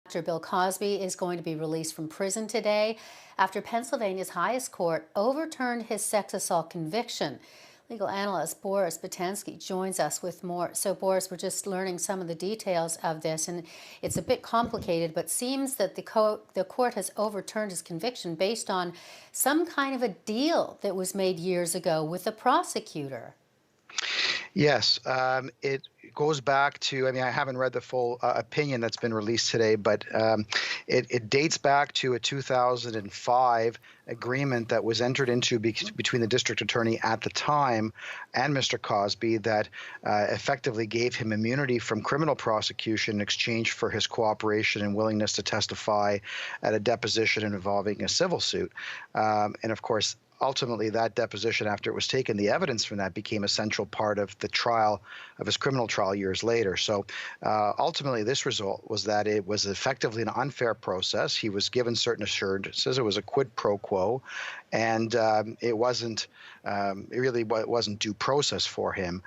Actor Bill Cosby is going to be released from prison today after Pennsylvania's highest court overturned his sex assault conviction. Legal analyst Boris Bytensky joins us with more. So, Boris, we're just learning some of the details of this, and it's a bit complicated, but seems that the court has overturned his conviction based on some kind of a deal that was made years ago with the prosecutor. Yes, it goes back to, I mean, I haven't read the full opinion that's been released today, but it dates back to a 2005 agreement that was entered into between the district attorney at the time and Mr. Cosby that effectively gave him immunity from criminal prosecution in exchange for his cooperation and willingness to testify at a deposition involving a civil suit. And of course, ultimately, that deposition, after it was taken, the evidence from that became a central part of the trial, of his criminal trial years later. So ultimately, this result was that it was effectively an unfair process. He was given certain assurances. It was a quid pro quo, and it really wasn't due process for him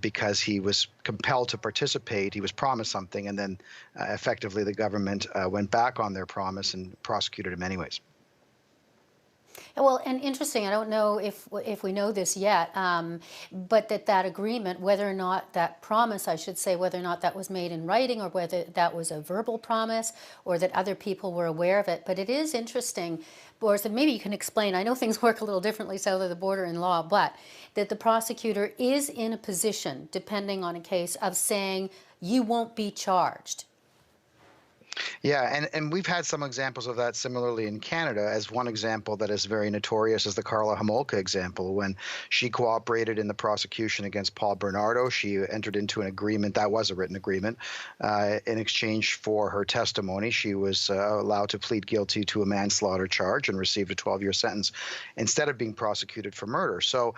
because he was compelled to participate. He was promised something, and then effectively the government went back on their promise and prosecuted him anyways. Well, and interesting, I don't know if we know this yet, but that agreement, whether or not that promise, I should say, whether or not that was made in writing or whether that was a verbal promise or that other people were aware of it. But it is interesting, Boris, and maybe you can explain, I know things work a little differently south of the border in law, but that the prosecutor is in a position, depending on a case, of saying you won't be charged. Yeah, and we've had some examples of that similarly in Canada. As one example that is very notorious is the Karla Homolka example. When she cooperated in the prosecution against Paul Bernardo, she entered into an agreement, that was a written agreement, in exchange for her testimony. She was allowed to plead guilty to a manslaughter charge and received a 12-year sentence instead of being prosecuted for murder. So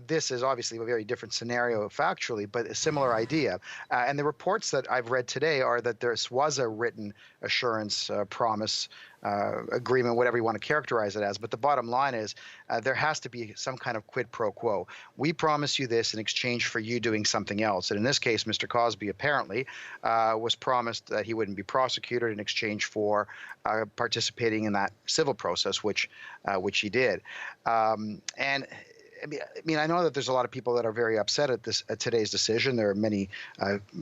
this is obviously a very different scenario factually, but a similar idea. And the reports that I've read today are that this was a written assurance, promise, agreement, whatever you want to characterize it as. But the bottom line is there has to be some kind of quid pro quo. We promise you this in exchange for you doing something else. And in this case, Mr. Cosby apparently was promised that he wouldn't be prosecuted in exchange for participating in that civil process, which he did. And I mean, I know that there's a lot of people that are very upset at today's decision. There are many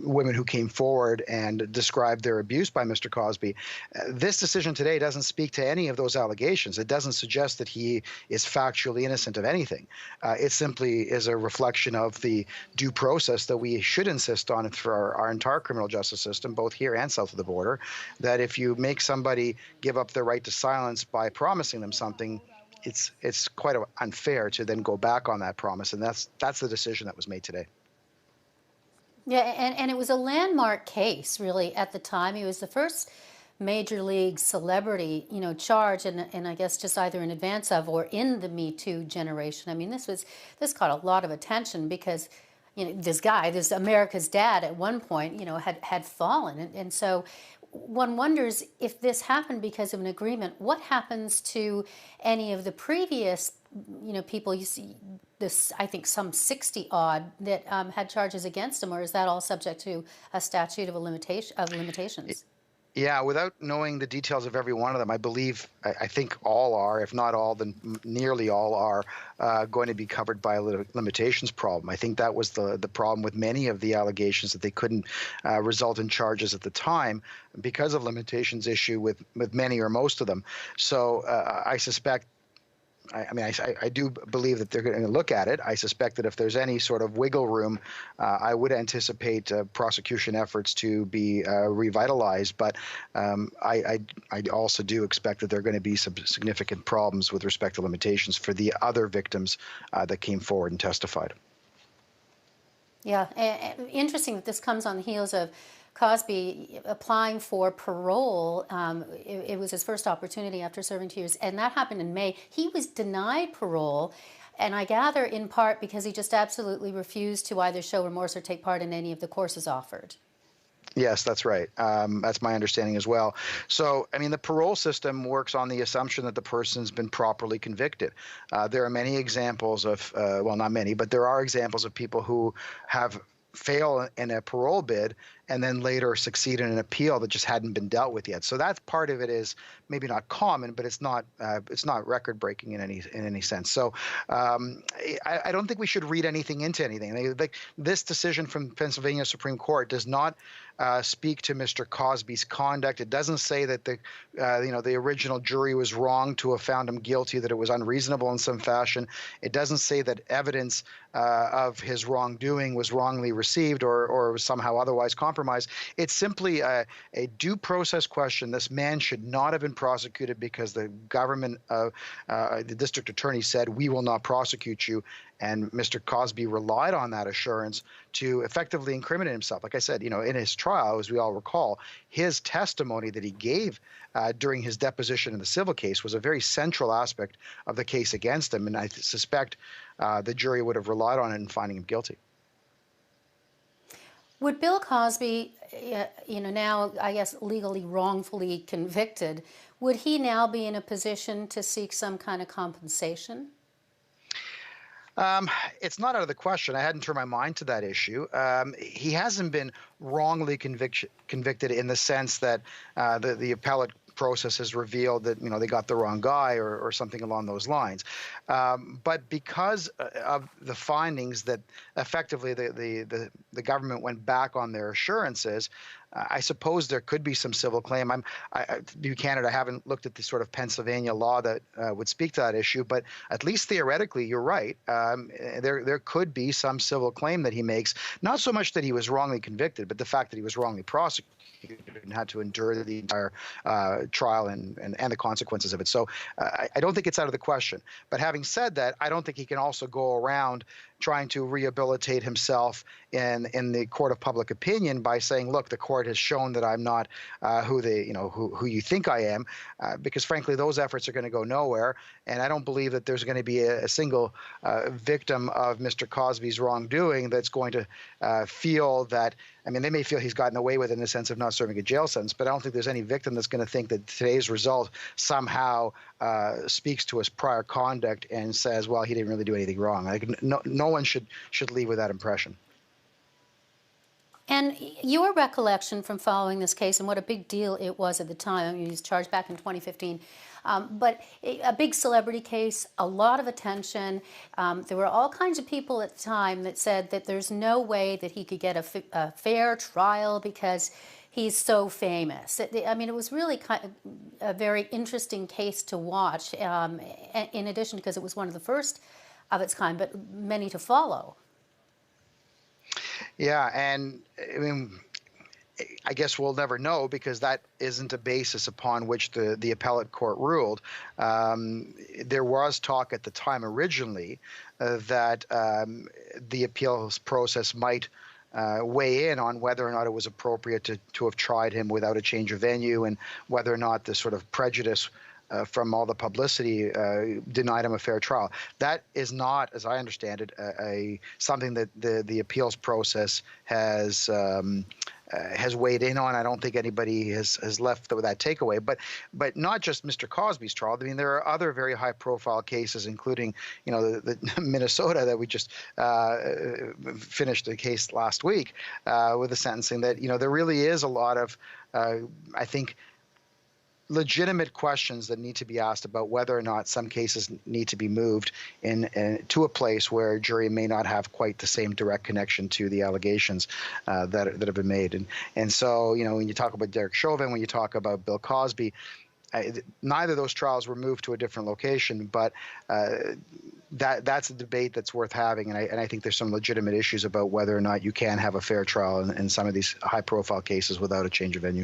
women who came forward and described their abuse by Mr. Cosby. This decision today doesn't speak to any of those allegations. It doesn't suggest that he is factually innocent of anything. It simply is a reflection of the due process that we should insist on for our entire criminal justice system, both here and south of the border, that if you make somebody give up their right to silence by promising them something, it's quite unfair to then go back on that promise, and that's the decision that was made today. Yeah, and it was a landmark case, really, at the time. He was the first major league celebrity, charged, and I guess just either in advance of or in the Me Too generation. I mean, this caught a lot of attention because, this America's dad at one point, had fallen, and so one wonders if this happened because of an agreement. What happens to any of the previous, people? You see, this, I think, some 60 odd that had charges against them, or is that all subject to a statute of limitations? Yeah, without knowing the details of every one of them, I think all are, if not all, then nearly all are going to be covered by a limitations problem. I think that was the problem with many of the allegations, that they couldn't result in charges at the time because of limitations issue with many or most of them. So I suspect, I do believe that they're going to look at it. I suspect that if there's any sort of wiggle room, I would anticipate prosecution efforts to be revitalized. But I also do expect that there are going to be some significant problems with respect to limitations for the other victims that came forward and testified. Yeah, interesting that this comes on the heels of Cosby applying for parole. It was his first opportunity after serving 2 years, and that happened in May. He was denied parole, and I gather in part because he just absolutely refused to either show remorse or take part in any of the courses offered. Yes, that's right. That's my understanding as well. So, I mean, the parole system works on the assumption that the person's been properly convicted. There are many examples of, well, not many, but there are examples of people who have fail in a parole bid and then later succeed in an appeal that just hadn't been dealt with yet. So that's part of it is maybe not common, but it's not record breaking in any sense. So I don't think we should read anything into anything. This decision from Pennsylvania Supreme Court does not speak to Mr. Cosby's conduct. It doesn't say that the original jury was wrong to have found him guilty, that it was unreasonable in some fashion. It doesn't say that evidence of his wrongdoing was wrongly received or was somehow otherwise compromised. It's simply a due process question. This man should not have been prosecuted because the government, the district attorney said, we will not prosecute you. And Mr. Cosby relied on that assurance to effectively incriminate himself. Like I said, in his trial, as we all recall, his testimony that he gave during his deposition in the civil case was a very central aspect of the case against him. And I suspect the jury would have relied on it in finding him guilty. Would Bill Cosby, now I guess legally wrongfully convicted, would he now be in a position to seek some kind of compensation? It's not out of the question. I hadn't turned my mind to that issue. He hasn't been wrongly convicted in the sense that the appellate process has revealed that they got the wrong guy or something along those lines. But because of the findings that effectively the government went back on their assurances, I suppose there could be some civil claim. To be candid, I haven't looked at the sort of Pennsylvania law that would speak to that issue, but at least theoretically, you're right. There could be some civil claim that he makes, not so much that he was wrongly convicted, but the fact that he was wrongly prosecuted and had to endure the entire trial and the consequences of it. So I don't think it's out of the question. But having said that, I don't think he can also go around trying to rehabilitate himself in the court of public opinion by saying, look, the court has shown that I'm not who you think I am, because frankly, those efforts are going to go nowhere. And I don't believe that there's going to be a single victim of Mr. Cosby's wrongdoing that's going to feel that, they may feel he's gotten away with it in the sense of not serving a jail sentence, but I don't think there's any victim that's going to think that today's result somehow speaks to his prior conduct and says, well, he didn't really do anything wrong. No one should leave with that impression. And your recollection from following this case and what a big deal it was at the time, he was charged back in 2015, but a big celebrity case, a lot of attention. There were all kinds of people at the time that said that there's no way that he could get a fair trial because he's so famous. It was really kind of a very interesting case to watch, in addition because it was one of the first of its kind, but many to follow. Yeah, and I guess we'll never know because that isn't a basis upon which the appellate court ruled. There was talk at the time originally that the appeals process might weigh in on whether or not it was appropriate to have tried him without a change of venue and whether or not the sort of prejudice from all the publicity denied him a fair trial. That is not, as I understand it, something that the appeals process has weighed in on. I don't think anybody has left with that takeaway. But not just Mr. Cosby's trial. There are other very high-profile cases, including the Minnesota that we just finished the case last week with the sentencing. That there really is a lot of I think legitimate questions that need to be asked about whether or not some cases need to be moved to a place where a jury may not have quite the same direct connection to the allegations that have been made. And so, when you talk about Derek Chauvin, when you talk about Bill Cosby, neither of those trials were moved to a different location, but that's a debate that's worth having. And I think there's some legitimate issues about whether or not you can have a fair trial in some of these high-profile cases without a change of venue.